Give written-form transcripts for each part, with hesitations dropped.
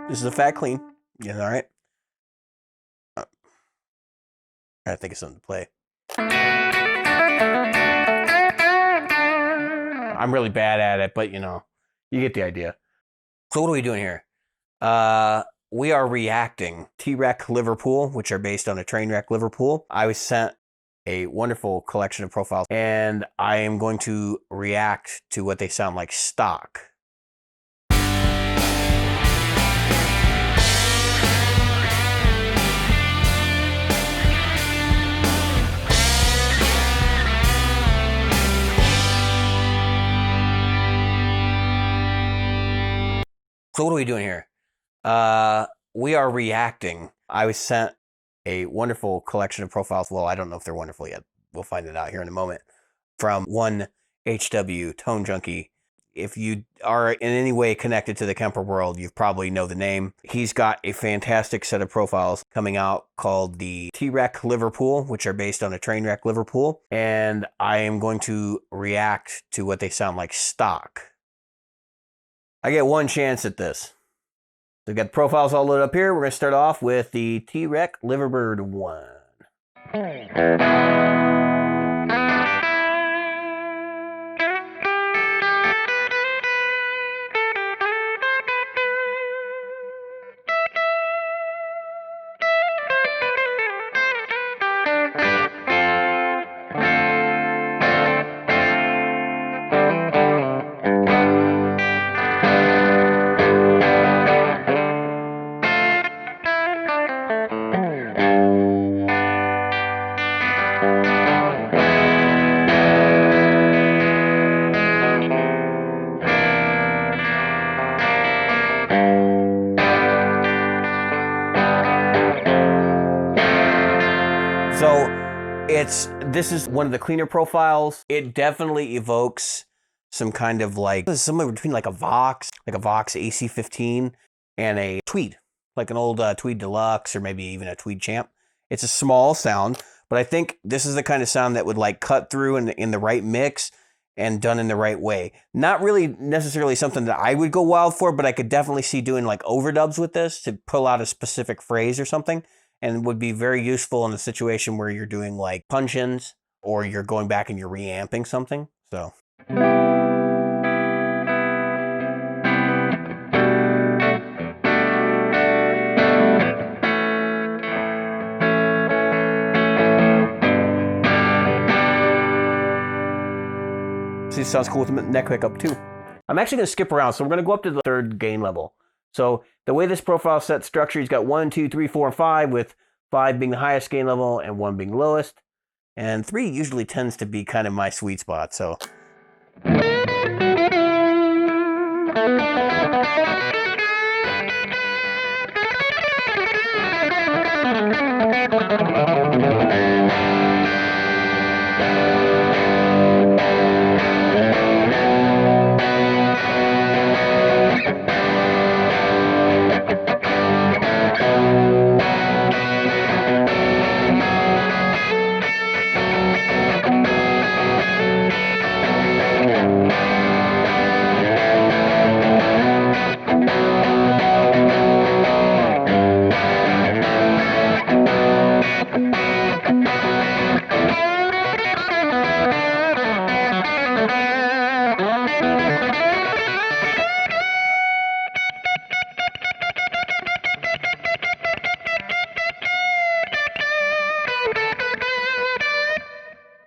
This is a fat clean. Yeah, all right. I think it's something to play. I'm really bad at it, but you know, you get the idea. So what are we doing here? We are reacting TWreck Liverpool, which are based on a train wreck Liverpool. I was sent a wonderful collection of profiles, and I am going to react to what they sound like stock. So what are we doing here? We are reacting. I was sent a wonderful collection of profiles. Well, I don't know if they're wonderful yet. We'll find it out here in a moment. From one HW, Tone Junkie. If you are in any way connected to the Kemper world, you probably know the name. He's got a fantastic set of profiles coming out called the TWreck Liverpool, which are based on a train wreck Liverpool. And I am going to react to what they sound like stock. I get one chance at this. We've got the profiles all loaded up here. We're going to start off with the TWreck Liverbird 1. So this is one of the cleaner profiles. It definitely evokes some kind of like, somewhere between like a Vox AC15 and a Tweed, like an old Tweed Deluxe or maybe even a Tweed Champ. It's a small sound, but I think this is the kind of sound that would like cut through in the right mix and done in the right way. Not really necessarily something that I would go wild for, but I could definitely see doing like overdubs with this to pull out a specific phrase or something. And would be very useful in a situation where you're doing like punch-ins or you're going back and you're reamping something. So. See, it sounds cool with the neck pickup too. I'm actually going to skip around, so we're going to go up to the third gain level. So the way this profile set structured, he's got 1, 2, 3, 4, and 5, with 5 being the highest gain level and 1 being lowest. And 3 usually tends to be kind of my sweet spot, so.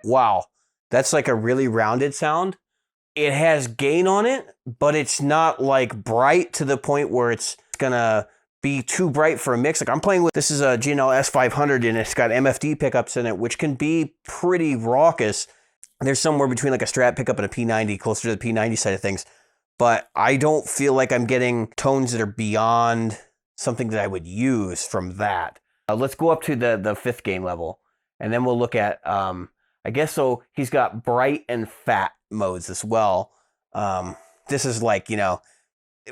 Wow, that's like a really rounded sound. It has gain on it, but it's not like bright to the point where it's gonna be too bright for a mix. Like I'm playing with, this is a G&L S500 and it's got MFD pickups in it, which can be pretty raucous. There's somewhere between like a Strat pickup and a P90, closer to the P90 side of things. But I don't feel like I'm getting tones that are beyond something that I would use from that. Let's go up to the 5th gain level, and then we'll look at, I guess so he's got bright and fat modes as well. This is like, you know,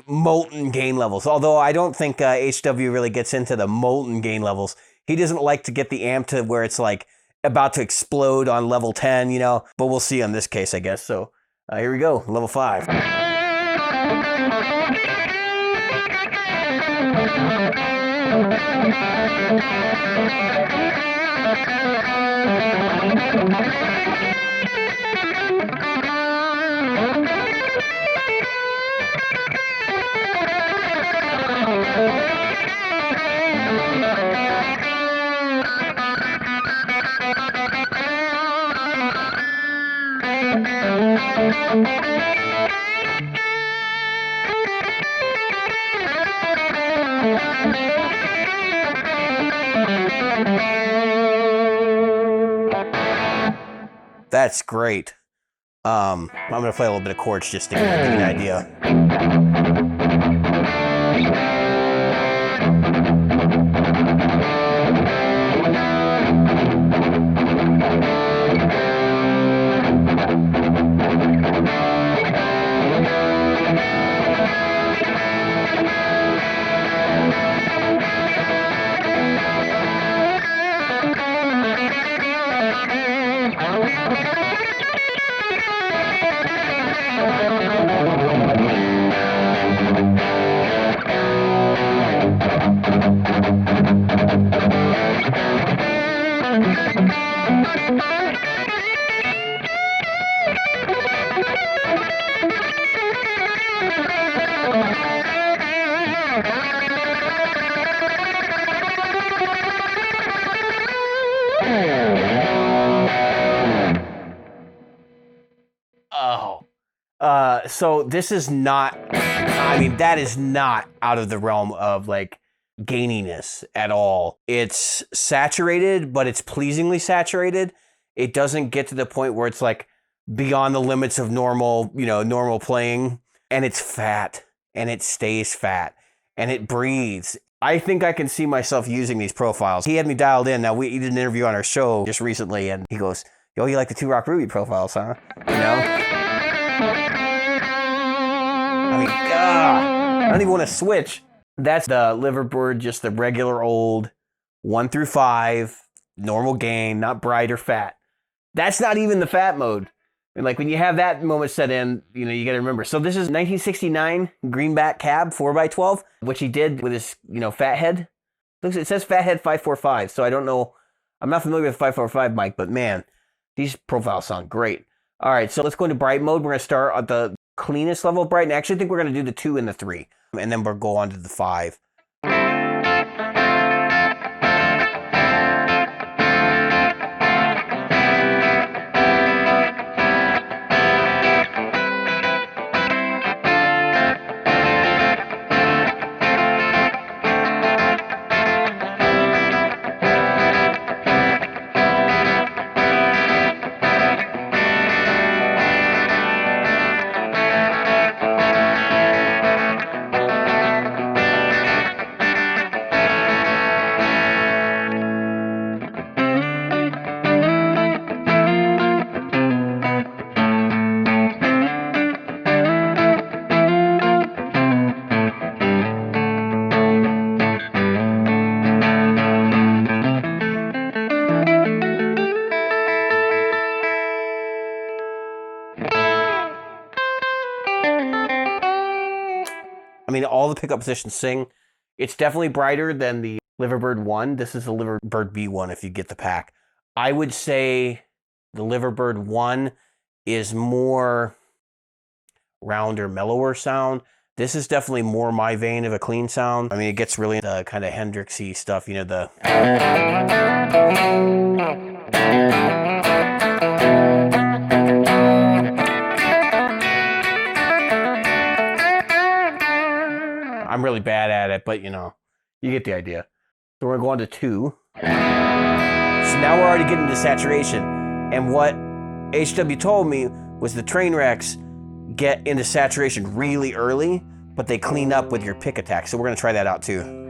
molten gain levels. Although I don't think HW really gets into the molten gain levels. He doesn't like to get the amp to where it's like about to explode on level 10, you know, but we'll see on this case, I guess. So here we go, level 5. That's great. I'm gonna play a little bit of chords just to give you an idea. So this is not, I mean, that is not out of the realm of like gaininess at all. It's saturated, but it's pleasingly saturated. It doesn't get to the point where it's like beyond the limits of normal, normal playing. And it's fat, and it stays fat, and it breathes. I think I can see myself using these profiles. He had me dialed in. Now, he did an interview on our show just recently, and he goes, yo, you like the TWreck Ruby profiles, huh? I mean, I don't even want to switch. That's the Liverbird, just the regular old 1 through 5, normal gain, not bright or fat. That's not even the fat mode. And like when you have that moment set in, you got to remember. So this is 1969 greenback cab 4x12, which he did with his, fat head. It says fat head 545. So I don't know. I'm not familiar with 545 mic, but man, these profiles sound great. All right, so let's go into bright mode. We're going to start at the cleanest level of bright. And I actually think we're going to do the 2 and the 3. And then we'll go on to the 5. I mean, all the pickup positions sing. It's definitely brighter than the Liverbird 1. This is the Liverbird B1 if you get the pack. I would say the Liverbird 1 is more rounder, mellower sound. This is definitely more my vein of a clean sound. I mean, it gets really the kind of Hendrixy stuff, the... I'm really bad at it, but you get the idea. So we're going to 2. So now we're already getting to saturation. And what HW told me was the train wrecks get into saturation really early, but they clean up with your pick attack. So we're going to try that out too.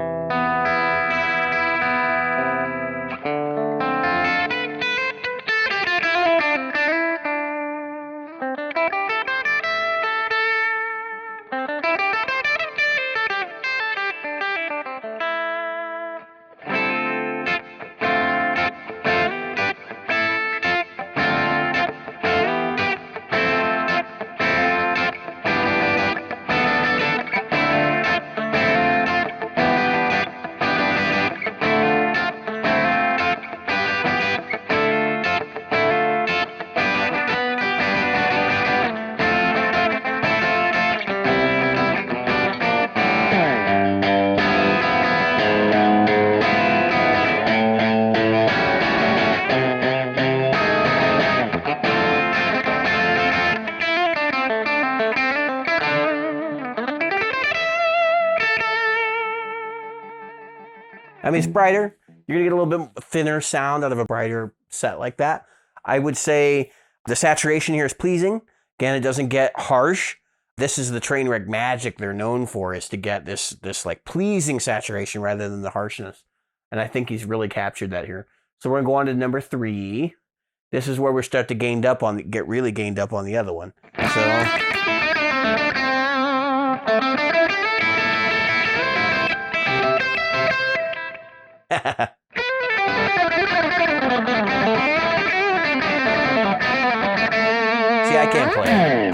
I mean, it's brighter. You're going to get a little bit thinner sound out of a brighter set like that. I would say the saturation here is pleasing. Again, it doesn't get harsh. This is the TWreck magic they're known for, is to get this like pleasing saturation rather than the harshness. And I think he's really captured that here. So we're going to go on to number 3. This is where we start to get really gained up on the other one. So see, I can't play.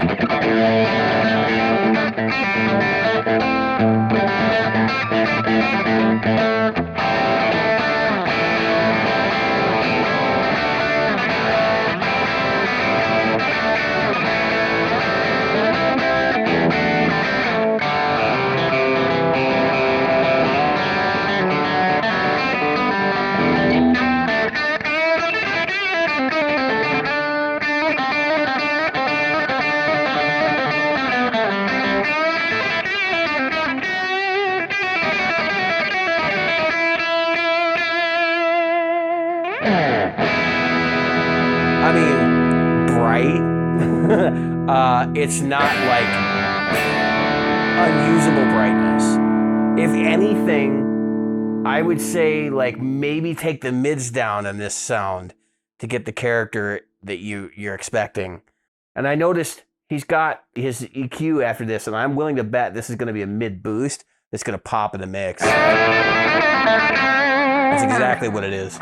I mean, bright. It's not like unusable brightness. If anything, I would say like maybe take the mids down on this sound to get the character that you're expecting. And I noticed he's got his EQ after this, and I'm willing to bet this is going to be a mid boost that's going to pop in the mix. That's exactly what it is.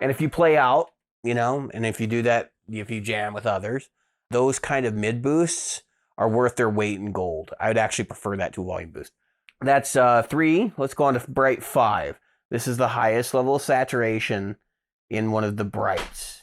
And if you play out, and if you do that, if you jam with others, those kind of mid boosts are worth their weight in gold. I would actually prefer that to a volume boost. That's 3. Let's go on to bright 5. This is the highest level of saturation in one of the brights.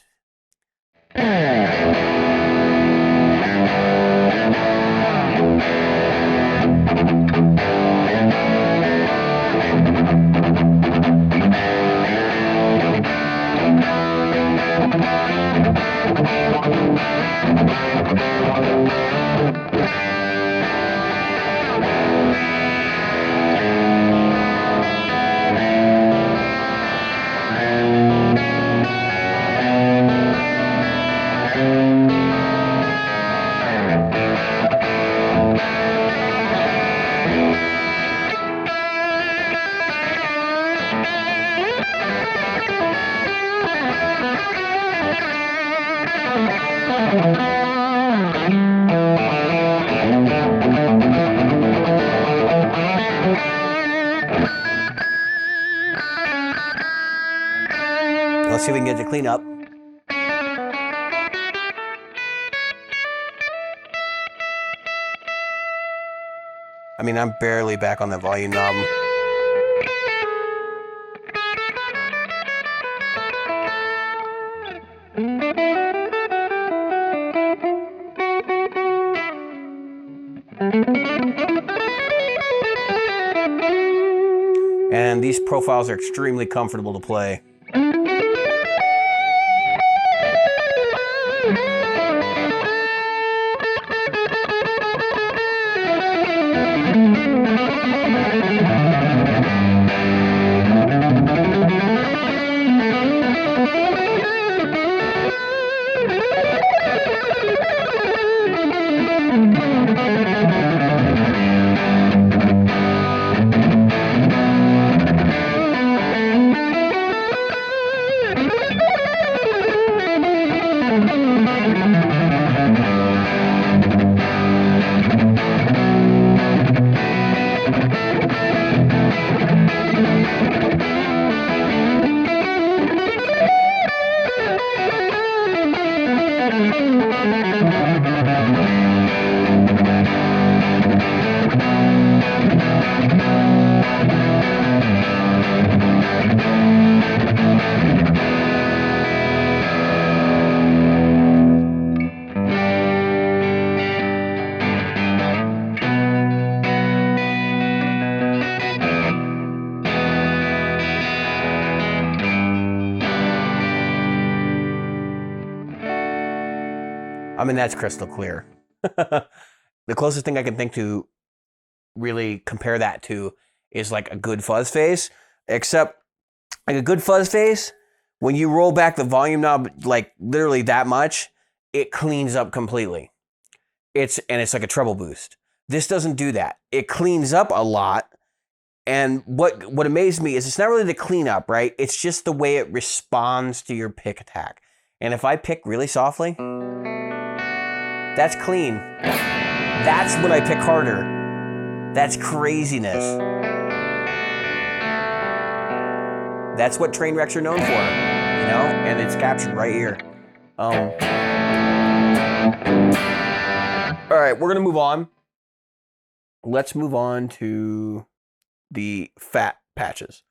Let's see if we can get it to clean up. I mean, I'm barely back on the volume knob. And these profiles are extremely comfortable to play. I mean, that's crystal clear. The closest thing I can think to really compare that to is like a good fuzz face, except like a good fuzz face, when you roll back the volume knob like literally that much, it cleans up completely. It's like a treble boost. This doesn't do that. It cleans up a lot. And what amazed me is it's not really the cleanup, right? It's just the way it responds to your pick attack. And if I pick really softly, that's clean. That's when I pick harder. That's craziness. That's what train wrecks are known for, you know? And it's captured right here. All right, we're gonna move on. Let's move on to the fat patches,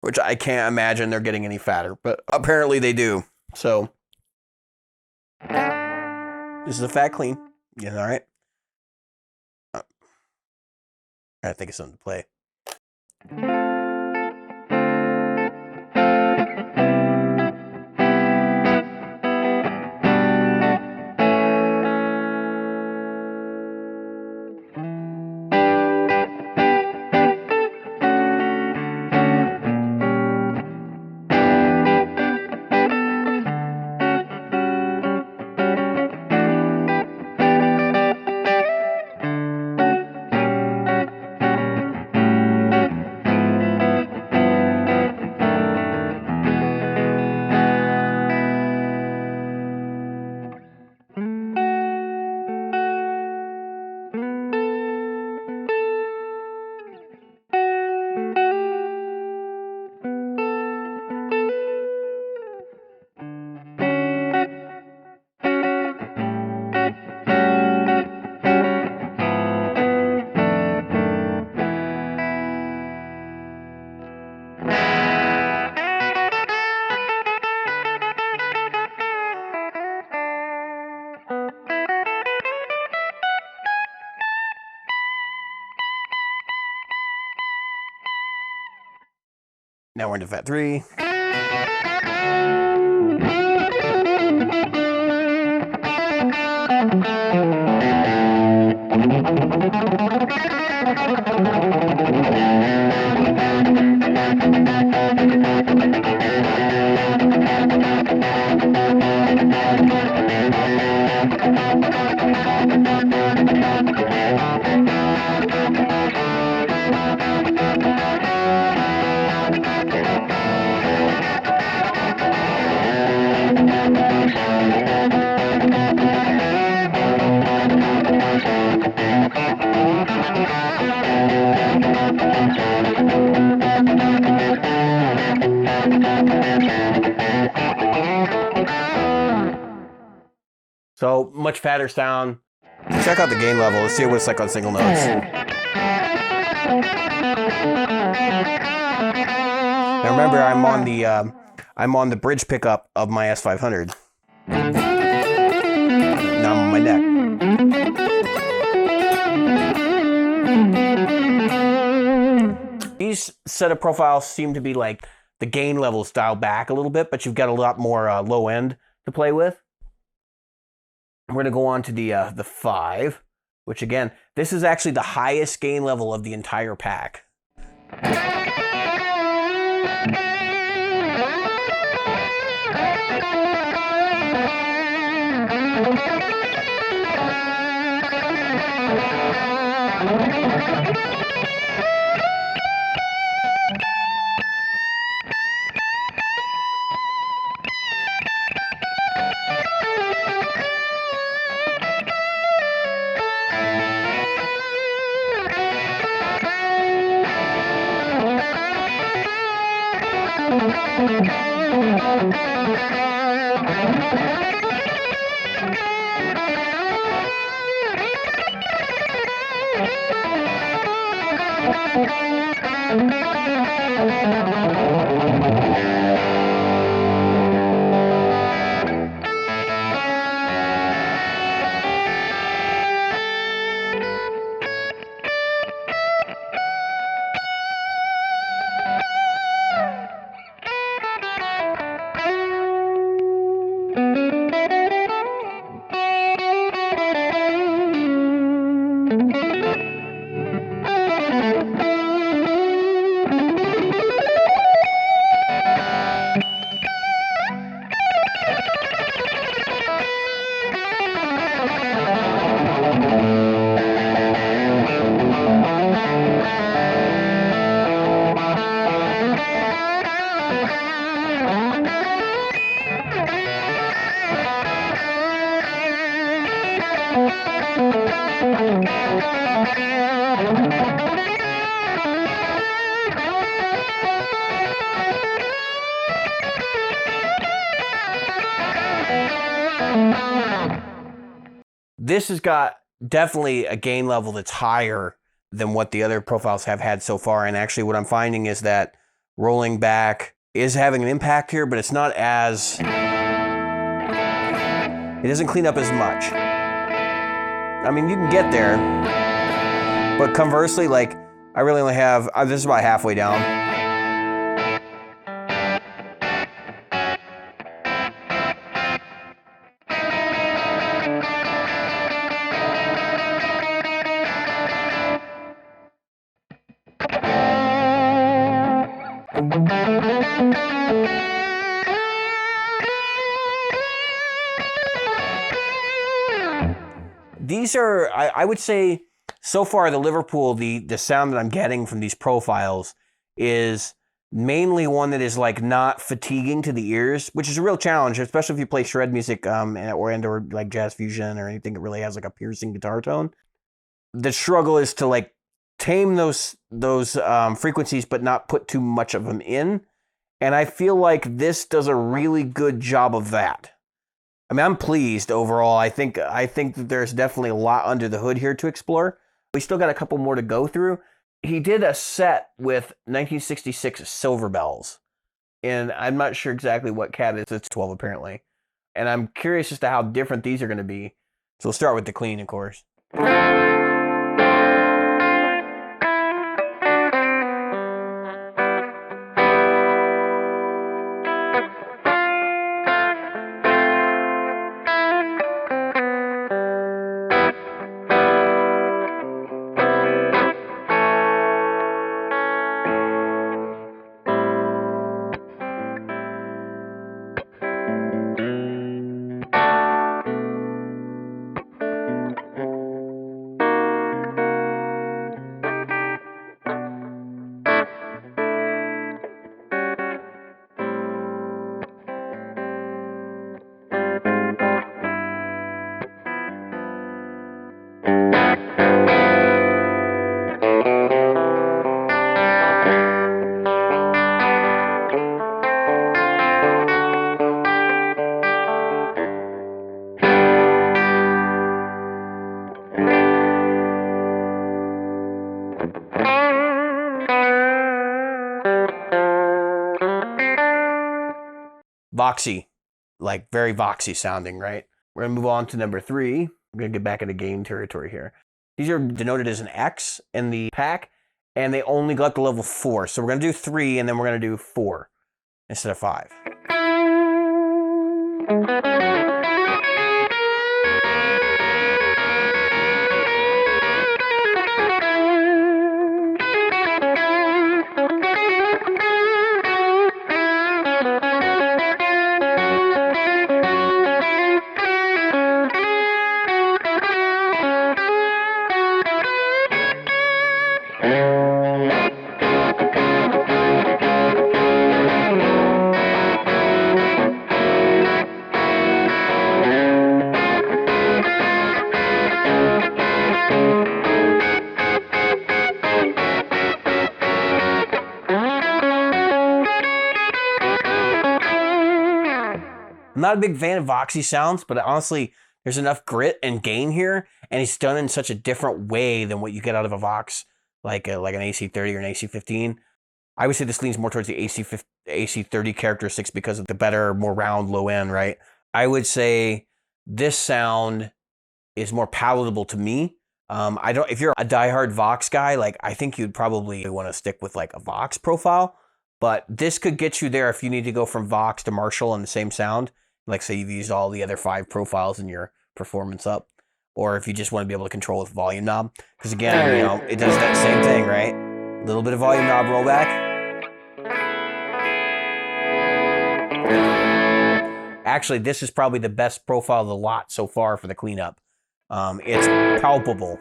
which I can't imagine they're getting any fatter, but apparently they do. So this is a fat clean. Yeah, all right. I think it's something to play. Now we're into fat 3. So much fatter sound. Check out the gain level. Let's see what it's like on single notes. Now remember, I'm on the bridge pickup of my S500. Now I'm on my neck. These set of profiles seem to be like the gain levels dialed back a little bit, but you've got a lot more low end to play with. We're going to go on to the 5, which again, this is actually the highest gain level of the entire pack. this has got definitely a gain level that's higher than what the other profiles have had so far. And actually what I'm finding is that rolling back is having an impact here, but it's not as, it doesn't clean up as much. I mean, you can get there, but conversely, like, I really only have, this is about halfway down. These are, I would say, so far the Liverpool, the sound that I'm getting from these profiles is mainly one that is like not fatiguing to the ears, which is a real challenge, especially if you play shred music or like jazz fusion or anything that really has like a piercing guitar tone. The struggle is to like tame those frequencies, but not put too much of them in. And I feel like this does a really good job of that. I mean, I'm pleased overall. I think that there's definitely a lot under the hood here to explore. We still got a couple more to go through. He did a set with 1966 Silver Bells, and I'm not sure exactly what cat it is. It's 12 apparently. And I'm curious as to how different these are going to be. So we'll start with the clean, of course. Voxy, like very Voxy sounding, right? We're going to move on to number 3. We're going to get back into gain territory here. These are denoted as an X in the pack, and they only got the level 4. So we're going to do 3, and then we're going to do 4 instead of 5. I'm not a big fan of Voxy sounds, but honestly, there's enough grit and gain here, and it's done in such a different way than what you get out of a Vox, like an AC30 or an AC15. I would say this leans more towards the AC30 characteristics because of the better, more round low end, right? I would say this sound is more palatable to me. If you're a diehard Vox guy, like I think you'd probably want to stick with like a Vox profile, but this could get you there if you need to go from Vox to Marshall in the same sound. Like say you've used all the other 5 profiles in your performance up, or if you just want to be able to control with volume knob. Because again, you know, it does that same thing, right? A little bit of volume knob rollback. Actually, this is probably the best profile of the lot so far for the cleanup. It's palpable.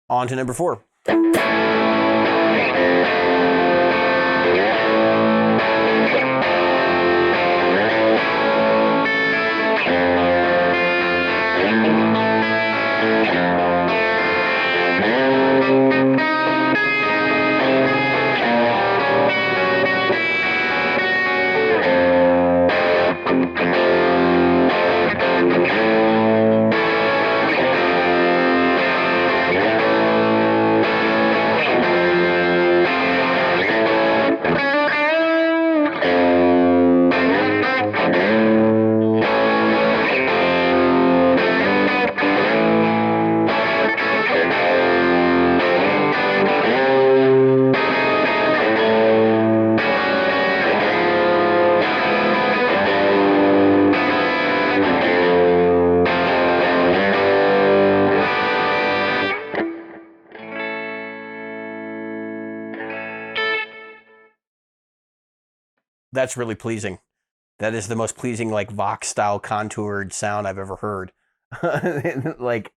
On to number 4. That's really pleasing. That is the most pleasing, like, Vox style contoured sound I've ever heard. Like,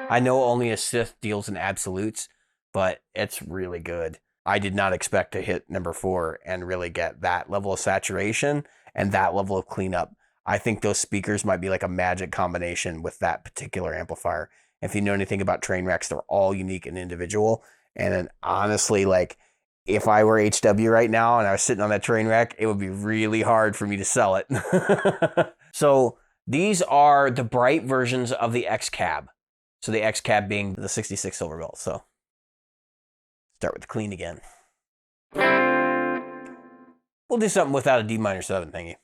I know only a Sith deals in absolutes, but it's really good. I did not expect to hit number 4 and really get that level of saturation and that level of cleanup. I think those speakers might be like a magic combination with that particular amplifier. If you know anything about TWreck, they're all unique and individual. And then honestly, like, if I were HW right now and I was sitting on that TWreck, it would be really hard for me to sell it. So these are the bright versions of the X cab. So the X cab being the 66 silver bell. So start with the clean again. We'll do something without a D minor 7 thingy.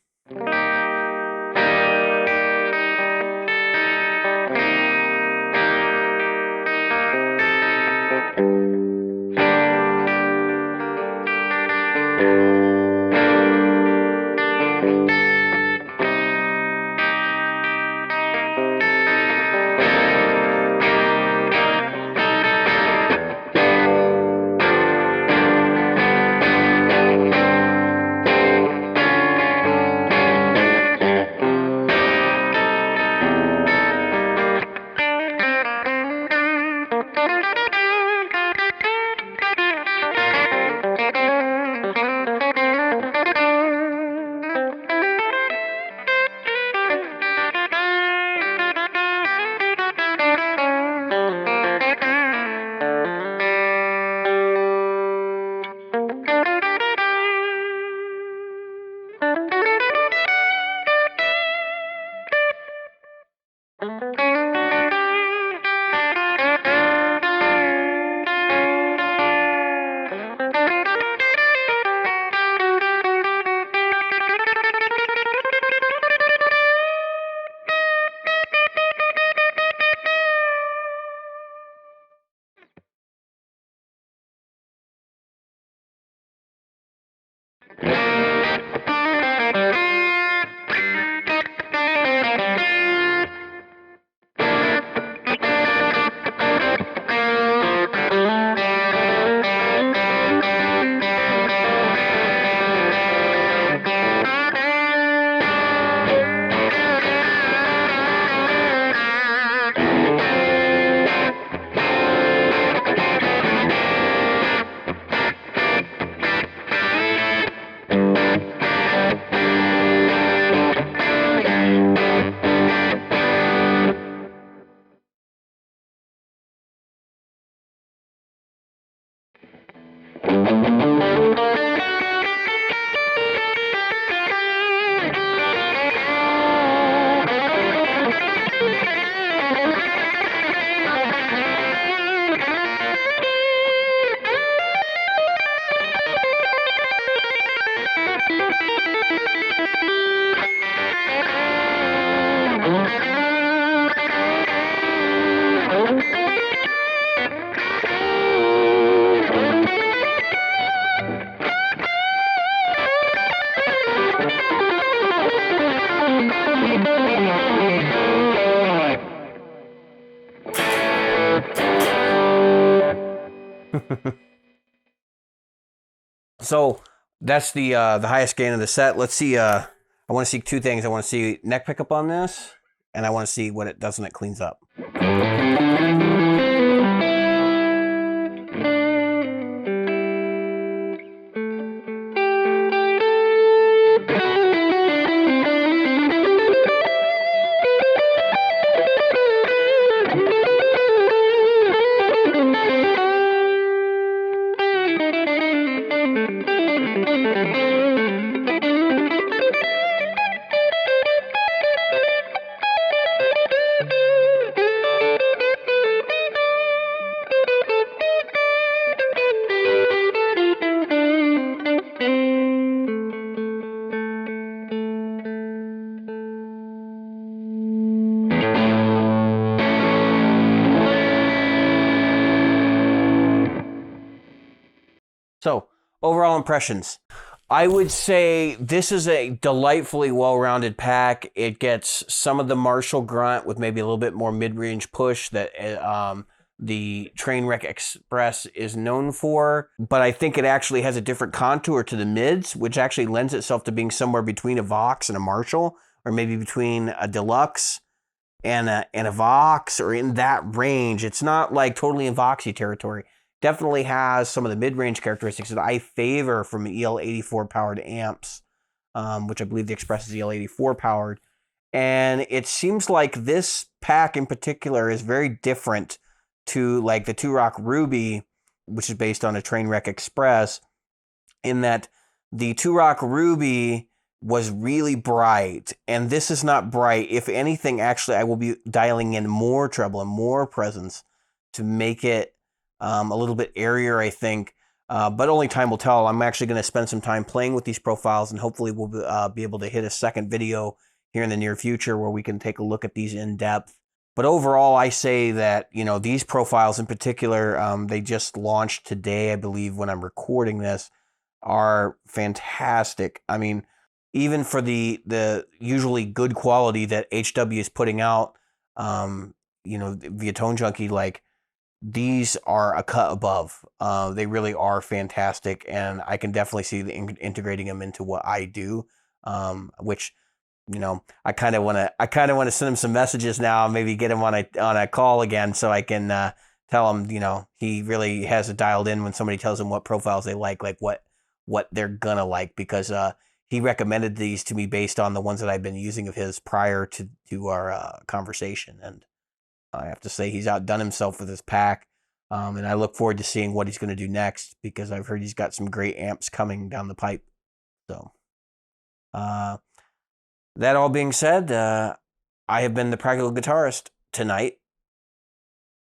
So that's the highest gain of the set. Let's see. I want to see 2 things. I want to see neck pickup on this, and I want to see what it does when it cleans up. So, overall impressions. I would say this is a delightfully well-rounded pack. It gets some of the Marshall grunt with maybe a little bit more mid-range push that the TWreck Express is known for. But I think it actually has a different contour to the mids, which actually lends itself to being somewhere between a Vox and a Marshall, or maybe between a Deluxe and a Vox, or in that range. It's not like totally in Voxy territory. Definitely has some of the mid-range characteristics that I favor from EL84 powered amps, which I believe the Express is EL84 powered. And it seems like this pack in particular is very different to like the TWreck Ruby, which is based on a TWreck Express, in that the TWreck Ruby was really bright, and this is not bright. If anything, actually, I will be dialing in more treble and more presence to make it a little bit airier, I think, but only time will tell. I'm actually going to spend some time playing with these profiles, and hopefully we'll be able to hit a second video here in the near future where we can take a look at these in depth. But overall, I say that, you know, these profiles in particular, they just launched today, I believe, when I'm recording this, are fantastic. I mean, even for the usually good quality that HW is putting out, you know, via Tone Junkie, like, these are a cut above. They really are fantastic, and I can definitely see integrating them into what I do, which, you know, I kind of want to send him some messages now, maybe get him on a call again, so I can tell him, you know, he really has it dialed in when somebody tells him what profiles they like what they're gonna like, because he recommended these to me based on the ones that I've been using of his prior to our conversation, and I have to say he's outdone himself with his pack, and I look forward to seeing what he's going to do next, because I've heard he's got some great amps coming down the pipe. So, that all being said, I have been the Practical Guitarist tonight,